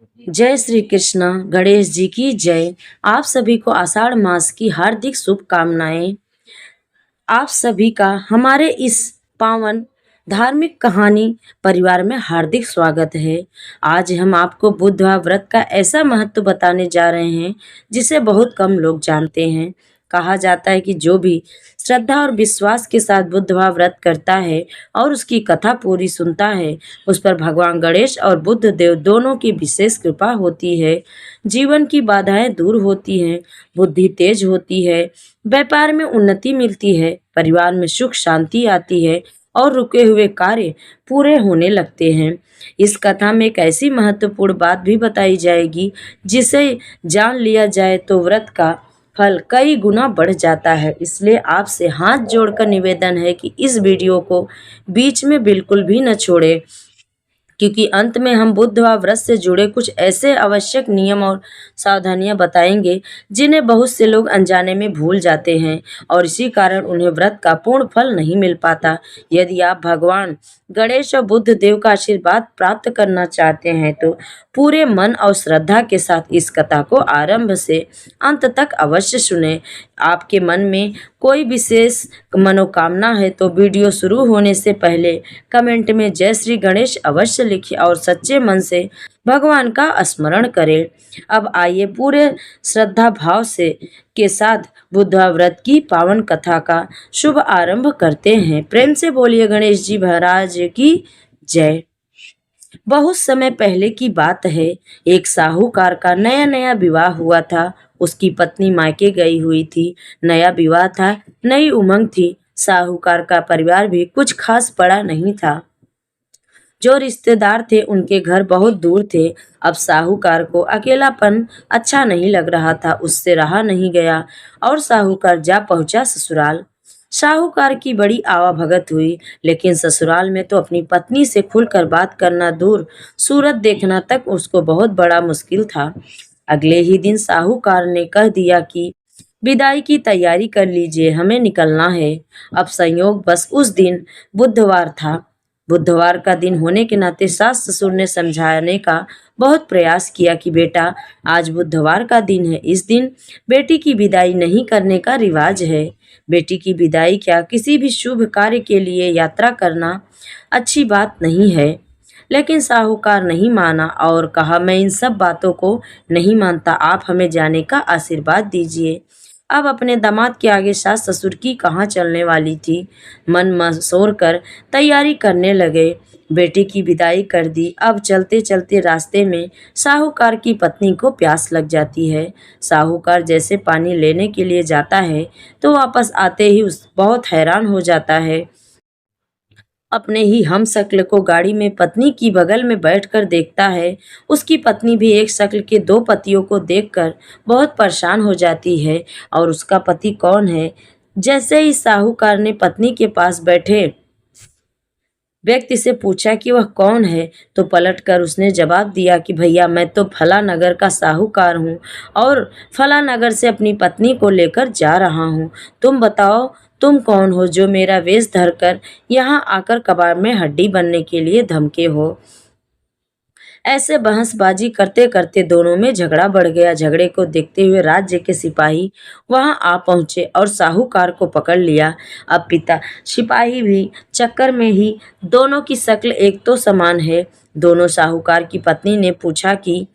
जय श्री कृष्णा। गणेश जी की जय। आप सभी को आषाढ़ मास की हार्दिक शुभकामनाएं। आप सभी का हमारे इस पावन धार्मिक कहानी परिवार में हार्दिक स्वागत है। आज हम आपको बुधवार व्रत का ऐसा महत्व बताने जा रहे हैं जिसे बहुत कम लोग जानते हैं। कहा जाता है कि जो भी श्रद्धा और विश्वास के साथ बुधवार व्रत करता है और उसकी कथा पूरी सुनता है, उस पर भगवान गणेश और बुद्ध देव दोनों की विशेष कृपा होती है। जीवन की बाधाएं दूर होती हैं, बुद्धि तेज होती है, व्यापार में उन्नति मिलती है, परिवार में सुख शांति आती है और रुके हुए कार्य पूरे होने लगते हैं। इस कथा में एक ऐसी महत्वपूर्ण बात भी बताई जाएगी जिसे जान लिया जाए तो व्रत का फल कई गुना बढ़ जाता है। इसलिए आपसे हाथ जोड़कर निवेदन है कि इस वीडियो को बीच में बिल्कुल भी न छोड़े, क्योंकि अंत में हम बुधवार व्रत से जुड़े कुछ ऐसे आवश्यक नियम और सावधानियां बताएंगे जिन्हें बहुत से लोग अनजाने में भूल जाते हैं और इसी कारण उन्हें व्रत का पूर्ण फल नहीं मिल पाता। यदि आप भगवान गणेश और बुद्ध देव का आशीर्वाद प्राप्त करना चाहते हैं तो पूरे मन और श्रद्धा के साथ इस कथा को आरंभ से अंत तक अवश्य सुने। आपके मन में कोई विशेष मनोकामना है तो वीडियो शुरू होने से पहले कमेंट में जय श्री गणेश अवश्य लिखिए और सच्चे मन से भगवान का स्मरण करें। अब आइए पूरे श्रद्धा भाव से के साथ बुधवार व्रत की पावन कथा का शुभ आरंभ करते हैं। प्रेम से बोलिए गणेश जी महाराज की जय। बहुत समय पहले की बात है। एक साहूकार का नया नया विवाह हुआ था। उसकी पत्नी मायके गई हुई थी। नया विवाह था, नई उमंग थी। साहूकार का परिवार भी कुछ खास बड़ा नहीं था। जो रिश्तेदार थे उनके घर बहुत दूर थे। अब साहूकार को अकेलापन अच्छा नहीं लग रहा था, उससे रहा नहीं गया और साहूकार जा पहुंचा ससुराल। साहूकार की बड़ी आवाभगत हुई, लेकिन ससुराल में तो अपनी पत्नी से खुलकर बात करना दूर, सूरत देखना तक उसको बहुत बड़ा मुश्किल था। अगले ही दिन साहूकार ने कह दिया कि विदाई की तैयारी कर लीजिए, हमें निकलना है। अब संयोग बस उस दिन बुधवार था। बुधवार का दिन होने के नाते सास ससुर ने समझाने का बहुत प्रयास किया कि बेटा, आज बुधवार का दिन है, इस दिन बेटी की विदाई नहीं करने का रिवाज है। बेटी की विदाई क्या, किसी भी शुभ कार्य के लिए यात्रा करना अच्छी बात नहीं है। लेकिन साहूकार नहीं माना और कहा, मैं इन सब बातों को नहीं मानता, आप हमें जाने का आशीर्वाद दीजिए। अब अपने दामाद के आगे सास ससुर की कहाँ चलने वाली थी। मन मसोर कर तैयारी करने लगे। बेटी की विदाई कर दी। अब चलते चलते रास्ते में साहूकार की पत्नी को प्यास लग जाती है। साहूकार जैसे पानी लेने के लिए जाता है तो वापस आते ही उस बहुत हैरान हो जाता है। अपने ही हम शक्ल को गाड़ी में पत्नी की बगल में बैठकर देखता है। उसकी पत्नी भी एक शक्ल के दो पतियों को देखकर बहुत परेशान हो जाती है। और उसका पति कौन है? जैसे ही साहूकार ने पत्नी के पास बैठे व्यक्ति से पूछा कि वह कौन है, तो पलटकर उसने जवाब दिया कि भैया, मैं तो फला नगर का साहूकार हूँ और फला नगर से अपनी पत्नी को लेकर जा रहा हूँ। तुम बताओ, तुम कौन हो जो मेरा वेश धरकर यहाँ आकर कबाड़ में हड्डी बनने के लिए धमके हो। ऐसे बहसबाजी करते करते दोनों में झगड़ा बढ़ गया। झगड़े को देखते हुए राज्य के सिपाही वहां आ पहुंचे और साहूकार को पकड़ लिया। अब पिता सिपाही भी चक्कर में ही, दोनों की शक्ल एक तो समान है। दोनों साहूकार की पत्नी ने पूछा कि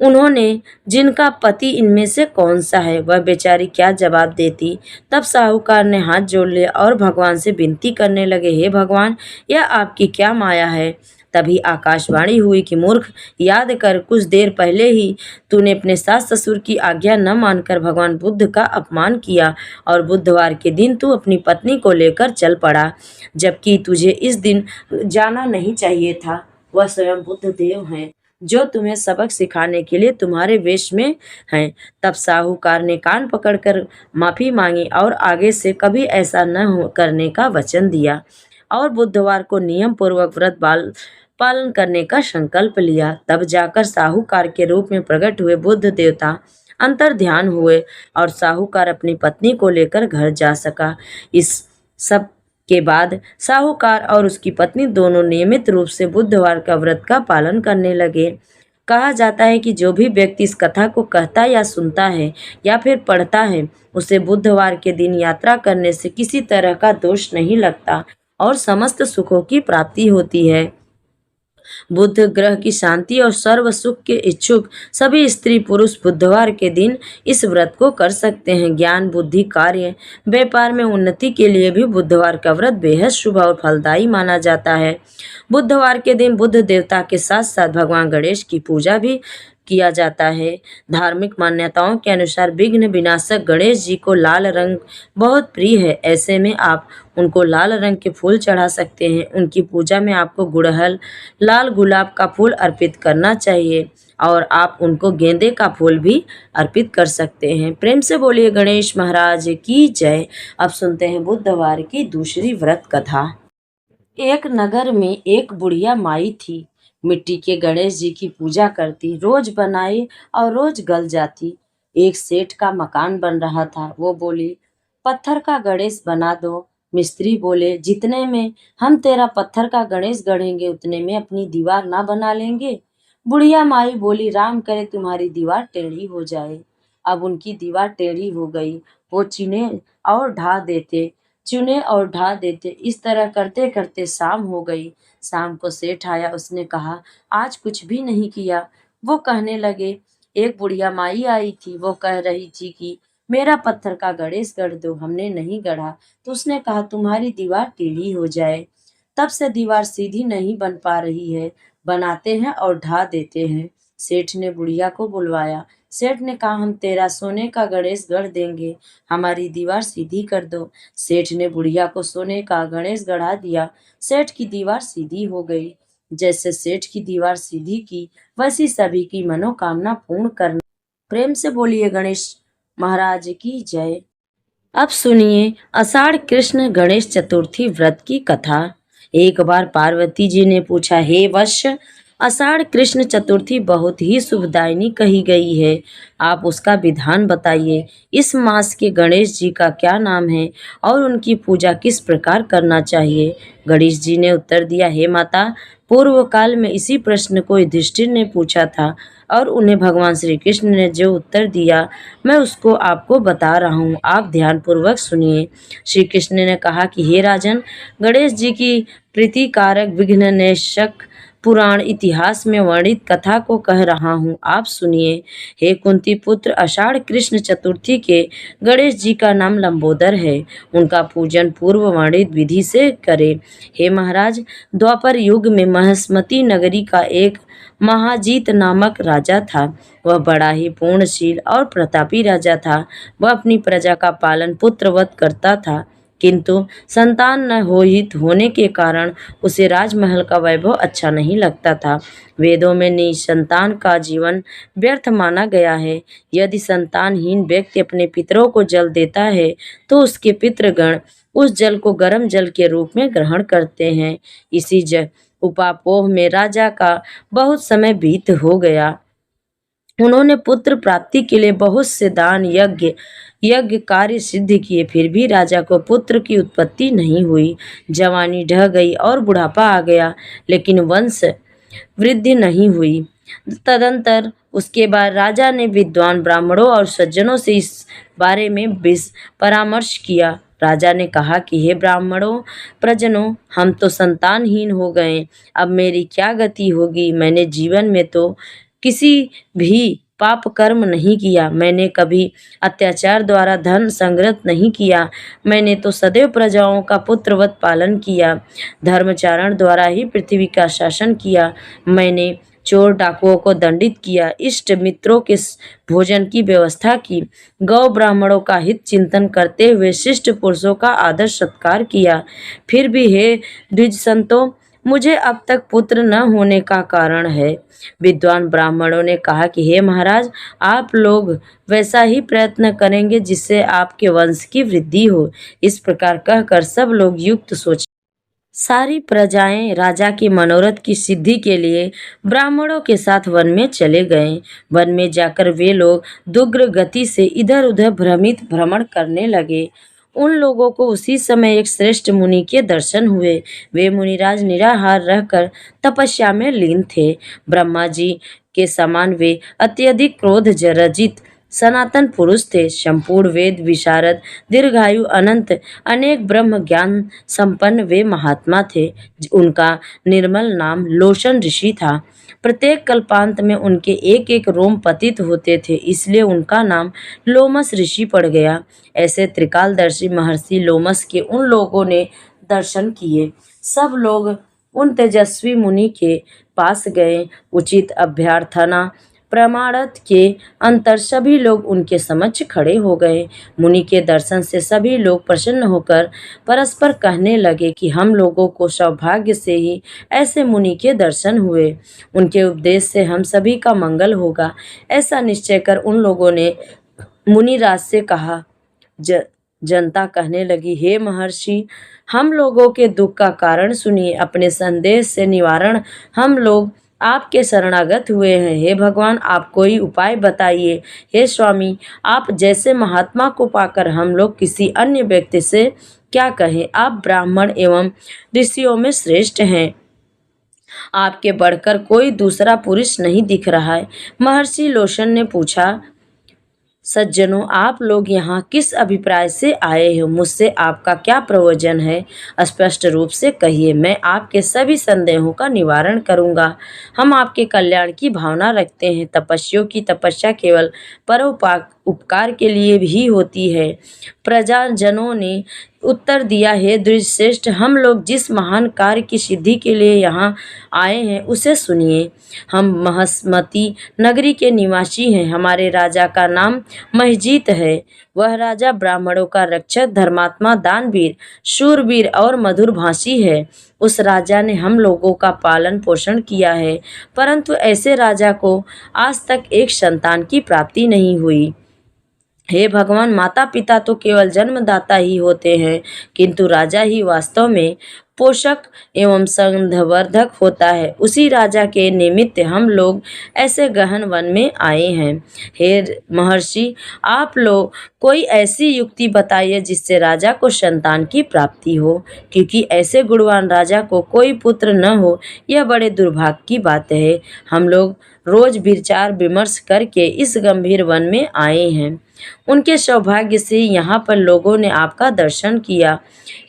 उन्होंने जिनका पति इनमें से कौन सा है, वह बेचारी क्या जवाब देती। तब साहूकार ने हाथ जोड़ लिया और भगवान से विनती करने लगे, हे भगवान, यह आपकी क्या माया है। तभी आकाशवाणी हुई कि मूर्ख, याद कर, कुछ देर पहले ही तूने अपने सास ससुर की आज्ञा न मानकर भगवान बुद्ध का अपमान किया और बुधवार के दिन तू अपनी पत्नी को लेकर चल पड़ा, जबकि तुझे इस दिन जाना नहीं चाहिए था। वह स्वयं बुद्ध देव हैं जो तुम्हें सबक सिखाने के लिए तुम्हारे वेश में हैं। तब साहूकार ने कान पकड़कर माफी मांगी और आगे से कभी ऐसा न करने का वचन दिया और बुधवार को नियम पूर्वक व्रत पालन करने का संकल्प लिया। तब जाकर साहूकार के रूप में प्रकट हुए बुद्ध देवता अंतर ध्यान हुए और साहूकार अपनी पत्नी को लेकर घर जा सका। इस सब के बाद साहूकार और उसकी पत्नी दोनों नियमित रूप से बुधवार का व्रत का पालन करने लगे। कहा जाता है कि जो भी व्यक्ति इस कथा को कहता या सुनता है या फिर पढ़ता है, उसे बुधवार के दिन यात्रा करने से किसी तरह का दोष नहीं लगता और समस्त सुखों की प्राप्ति होती है। बुध ग्रह की शांति और सर्व सुख के इच्छुक सभी स्त्री पुरुष बुधवार के दिन इस व्रत को कर सकते हैं। ज्ञान, बुद्धि, कार्य, व्यापार में उन्नति के लिए भी बुधवार का व्रत बेहद शुभ और फलदायी माना जाता है। बुधवार के दिन बुध देवता के साथ साथ भगवान गणेश की पूजा भी किया जाता है। धार्मिक मान्यताओं के अनुसार विघ्न विनाशक गणेश जी को लाल रंग बहुत प्रिय है। ऐसे में आप उनको लाल रंग के फूल चढ़ा सकते हैं। उनकी पूजा में आपको गुड़हल, लाल गुलाब का फूल अर्पित करना चाहिए और आप उनको गेंदे का फूल भी अर्पित कर सकते हैं। प्रेम से बोलिए गणेश महाराज की जय। अब सुनते हैं बुधवार की दूसरी व्रत कथा। एक नगर में एक बुढ़िया माई थी। मिट्टी के गणेश जी की पूजा करती, रोज बनाई और रोज गल जाती। एक सेठ का मकान बन रहा था। वो बोली, पत्थर का गणेश बना दो। मिस्त्री बोले, जितने में हम तेरा पत्थर का गणेश गढ़ेंगे उतने में अपनी दीवार ना बना लेंगे। बुढ़िया माई बोली, राम करे तुम्हारी दीवार टेढ़ी हो जाए। अब उनकी दीवार टेढ़ी हो गई। वो चुने और ढा देते। इस तरह करते करते शाम हो गई। शाम को सेठ आया। उसने कहा, आज कुछ भी नहीं किया। वो कहने लगे, एक बुढ़िया माई आई थी। वो कह रही थी कि मेरा पत्थर का गणेश गढ़ दो। हमने नहीं गढ़ा तो उसने कहा तुम्हारी दीवार टेढ़ी हो जाए। तब से दीवार सीधी नहीं बन पा रही है। बनाते हैं और ढा देते हैं। सेठ ने बुढ़िया को बुलवाया। सेठ ने कहा, हम तेरा सोने का गणेश गढ़ देंगे, हमारी दीवार सीधी कर दो। सेठ ने बुढ़िया को सोने का गणेश गढ़ा दिया। सेठ की दीवार सीधी हो गई। जैसे सेठ की दीवार सीधी की, वैसी सभी की मनोकामना पूर्ण करना। प्रेम से बोलिए गणेश महाराज की जय। अब सुनिए आषाढ़ कृष्ण गणेश चतुर्थी व्रत की कथा। एक बार पार्वती जी ने पूछा, हे वत्स, आषाढ़ कृष्ण चतुर्थी बहुत ही शुभदायिनी कही गई है, आप उसका विधान बताइए। इस मास के गणेश जी का क्या नाम है और उनकी पूजा किस प्रकार करना चाहिए। गणेश जी ने उत्तर दिया, हे माता, पूर्व काल में इसी प्रश्न को युधिष्ठिर ने पूछा था और उन्हें भगवान श्री कृष्ण ने जो उत्तर दिया मैं उसको आपको बता रहा हूँ, आप ध्यानपूर्वक सुनिए। श्री कृष्ण ने कहा कि हे राजन, गणेश जी की प्रीतिकारक विघ्ननाशक पुराण इतिहास में वर्णित कथा को कह रहा हूँ, आप सुनिए। हे कुंती पुत्र, आषाढ़ कृष्ण चतुर्थी के गणेश जी का नाम लंबोदर है। उनका पूजन पूर्व वर्णित विधि से करें। हे महाराज, द्वापर युग में महेश्मती नगरी का एक महाजीत नामक राजा था। वह बड़ा ही पूर्णशील और प्रतापी राजा था। वह अपनी प्रजा का पालन पुत्रवत करता था, किंतु संतान न होने के कारण उसे राजमहल का वैभव अच्छा नहीं लगता था। वेदों में निसंतान का जीवन व्यर्थ माना गया है। यदि संतानहीन व्यक्ति अपने पितरों को जल देता है तो उसके पितृगण उस जल को गर्म जल के रूप में ग्रहण करते हैं। इसी उपापोह में राजा का बहुत समय बीत हो गया। उन्होंने पुत्र प्राप्ति के लिए बहुत से दान यज्ञ कार्य सिद्ध किए, फिर भी राजा को पुत्र की उत्पत्ति नहीं हुई। जवानी ढह गई और बुढ़ापा आ गया, लेकिन वंश वृद्धि नहीं हुई। तदंतर उसके बाद राजा ने विद्वान ब्राह्मणों और सज्जनों से इस बारे में परामर्श किया। राजा ने कहा कि हे ब्राह्मणों प्रजनों, हम तो संतानहीन हो गए, अब मेरी क्या गति होगी। मैंने जीवन में तो किसी भी पाप कर्म नहीं किया। मैंने कभी अत्याचार द्वारा धन संग्रह नहीं किया। मैंने तो सदैव प्रजाओं का पुत्रवत पालन किया, धर्मचारण द्वारा ही पृथ्वी का शासन किया। मैंने चोर डाकुओं को दंडित किया, इष्ट मित्रों के भोजन की व्यवस्था की, गौ ब्राह्मणों का हित चिंतन करते हुए शिष्ट पुरुषों का आदर सत्कार किया। फिर भी हे द्विज संतों, मुझे अब तक पुत्र न होने का कारण है। विद्वान ब्राह्मणों ने कहा कि हे महाराज, आप लोग वैसा ही प्रयत्न करेंगे जिससे आपके वंश की वृद्धि हो। इस प्रकार कहकर सब लोग युक्त सोच सारी प्रजाएं राजा के मनोरथ की सिद्धि के लिए ब्राह्मणों के साथ वन में चले गए। वन में जाकर वे लोग दुग्र गति से इधर उधर भ्रमण करने लगे। उन लोगों को उसी समय एक श्रेष्ठ मुनि के दर्शन हुए। वे मुनिराज निराहार रहकर तपस्या में लीन थे। ब्रह्मा जी के समान वे अत्यधिक क्रोध रजित सनातन पुरुष थे। संपूर्ण वेद विशारद, दीर्घायु, अनंत अनेक ब्रह्म ज्ञान संपन्न वे महात्मा थे। उनका निर्मल नाम लोशन ऋषि था। प्रत्येक कल्पांत में उनके एक एक रोम पतित होते थे, इसलिए उनका नाम लोमस ऋषि पड़ गया। ऐसे त्रिकालदर्शी महर्षि लोमस के उन लोगों ने दर्शन किए। सब लोग उन तेजस्वी मुनि के पास गए। उचित अभ्यर्थना प्रमाणार्थ के अंतर सभी लोग उनके समक्ष खड़े हो गए। मुनि के दर्शन से सभी लोग प्रसन्न होकर परस्पर कहने लगे कि हम लोगों को सौभाग्य से ही ऐसे मुनि के दर्शन हुए। उनके उपदेश से हम सभी का मंगल होगा। ऐसा निश्चय कर उन लोगों ने मुनिराज से कहा। जनता कहने लगी, हे महर्षि, हम लोगों के दुख का कारण सुनिए। अपने संदेश से निवारण हम लोग आपके शरणागत हुए हैं। हे भगवान, आप कोई उपाय बताइए। हे स्वामी, आप जैसे महात्मा को पाकर हम लोग किसी अन्य व्यक्ति से क्या कहें। आप ब्राह्मण एवं ऋषियों में श्रेष्ठ हैं। आपके बढ़कर कोई दूसरा पुरुष नहीं दिख रहा है। महर्षि लोशन ने पूछा, सज्जनों, आप लोग यहाँ किस अभिप्राय से आए हो? मुझसे आपका क्या प्रयोजन है? स्पष्ट रूप से कहिए, मैं आपके सभी संदेहों का निवारण करूँगा। हम आपके कल्याण की भावना रखते हैं। तपस्वियों की तपस्या केवल परोपकार उपकार के लिए भी होती है। प्रजाजनों ने उत्तर दिया, हे द्विजश्रेष्ठ, हम लोग जिस महान कार्य की सिद्धि के लिए यहाँ आए हैं उसे सुनिए। हम महस्मती नगरी के निवासी हैं। हमारे राजा का नाम महिजीत है। वह राजा ब्राह्मणों का रक्षक, धर्मात्मा, दानवीर, शूरवीर और मधुरभाषी है। उस राजा ने हम लोगों का पालन पोषण किया है, परंतु ऐसे राजा को आज तक एक संतान की प्राप्ति नहीं हुई। हे भगवान, माता पिता तो केवल जन्मदाता ही होते हैं, किंतु राजा ही वास्तव में पोषक एवं संवर्धक होता है। उसी राजा के निमित्त हम लोग ऐसे गहन वन में आए हैं। हे महर्षि, आप लोग कोई ऐसी युक्ति बताइए जिससे राजा को संतान की प्राप्ति हो, क्योंकि ऐसे गुणवान राजा को कोई पुत्र न हो यह बड़े दुर्भाग्य की बात है। हम लोग रोज विचार विमर्श करके इस गंभीर वन में आए हैं। उनके सौभाग्य से यहाँ पर लोगों ने आपका दर्शन किया।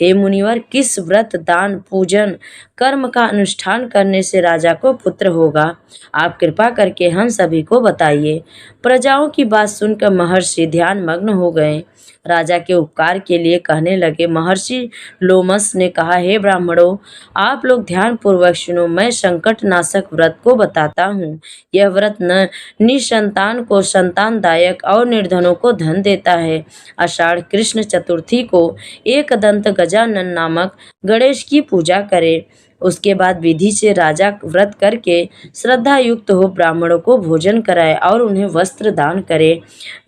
हे मुनिवर, किस व्रत, दान, पूजन, कर्म का अनुष्ठान करने से राजा को पुत्र होगा? आप कृपा करके हम सभी को बताइए। प्रजाओं की बात सुनकर महर्षि ध्यान मग्न हो गए। राजा के उपकार के लिए कहने लगे। महर्षि लोमस ने कहा, हे ब्राह्मणों, आप लोग ध्यान पूर्वक सुनो। मैं संकट नाशक व्रत को बताता हूँ। यह व्रत न निसंतान को संतानदायक और निर्धनों को धन देता है। आषाढ़ कृष्ण चतुर्थी को एक दंत गजानन नामक गणेश की पूजा करें। उसके बाद विधि से राजा व्रत करके श्रद्धा युक्त हो ब्राह्मणों को भोजन कराए और उन्हें वस्त्र दान करे।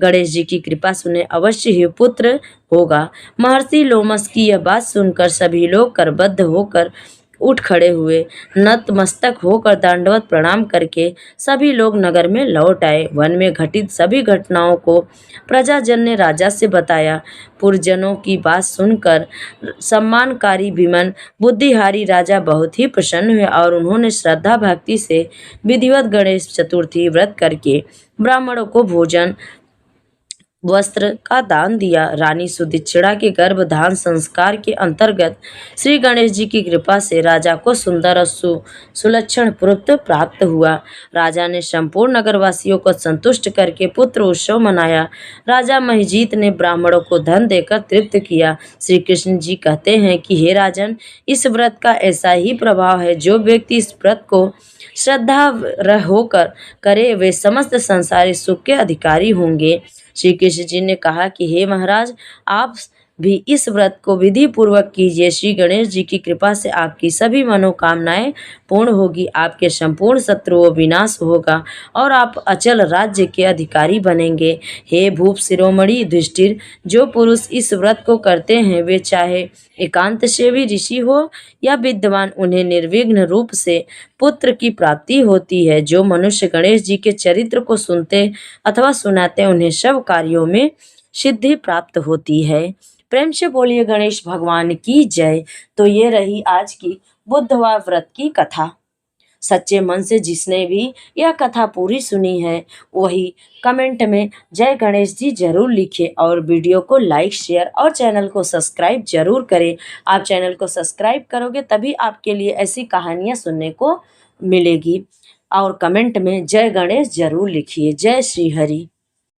गणेश जी की कृपा से उन्हें अवश्य ही पुत्र होगा। महर्षि लोमस की यह बात सुनकर सभी लोग करबद्ध होकर उठ खड़े हुए। नतमस्तक होकर दंडवत प्रणाम करके सभी लोग नगर में लौट आए। वन में घटित सभी घटनाओं को प्रजाजन ने राजा से बताया। पुरजनों की बात सुनकर सम्मानकारी विमन बुद्धिहारी राजा बहुत ही प्रसन्न हुए और उन्होंने श्रद्धा भक्ति से विधिवत गणेश चतुर्थी व्रत करके ब्राह्मणों को भोजन वस्त्र का दान दिया। रानी सुदीक्षिणा के गर्भधान संस्कार के अंतर्गत श्री गणेश जी की कृपा से राजा को सुंदर और सुलक्षण पुत्र प्राप्त हुआ। राजा ने संपूर्ण नगरवासियों को संतुष्ट करके पुत्र उत्सव मनाया। राजा महिजीत ने ब्राह्मणों को धन देकर तृप्त किया। श्री कृष्ण जी कहते हैं कि हे राजन, इस व्रत का ऐसा ही प्रभाव है, जो व्यक्ति इस व्रत को श्रद्धा होकर करे वे समस्त संसारी सुख के अधिकारी होंगे। श्री कृष्ण जी ने कहा कि हे महाराज, आप भी इस व्रत को विधि पूर्वक कीजिए। श्री गणेश जी की कृपा से आपकी सभी मनोकामनाएं पूर्ण होगी, आपके संपूर्ण शत्रुओं विनाश होगा और आप अचल राज्य के अधिकारी बनेंगे। हे भूप शिरोमणि युधिष्ठिर, जो पुरुष इस व्रत को करते हैं वे चाहे एकांत सेवी ऋषि हो या विद्वान, उन्हें निर्विघ्न रूप से पुत्र की प्राप्ति होती है। जो मनुष्य गणेश जी के चरित्र को सुनते अथवा सुनाते उन्हें सब कार्यों में सिद्धि प्राप्त होती है। प्रेम से बोलिए गणेश भगवान की जय। तो ये रही आज की बुधवार व्रत की कथा। सच्चे मन से जिसने भी यह कथा पूरी सुनी है वही कमेंट में जय गणेश जी जरूर लिखिए और वीडियो को लाइक शेयर और चैनल को सब्सक्राइब जरूर करें। आप चैनल को सब्सक्राइब करोगे तभी आपके लिए ऐसी कहानियाँ सुनने को मिलेगी। और कमेंट में जय गणेश जरूर लिखिए। जय श्री हरि।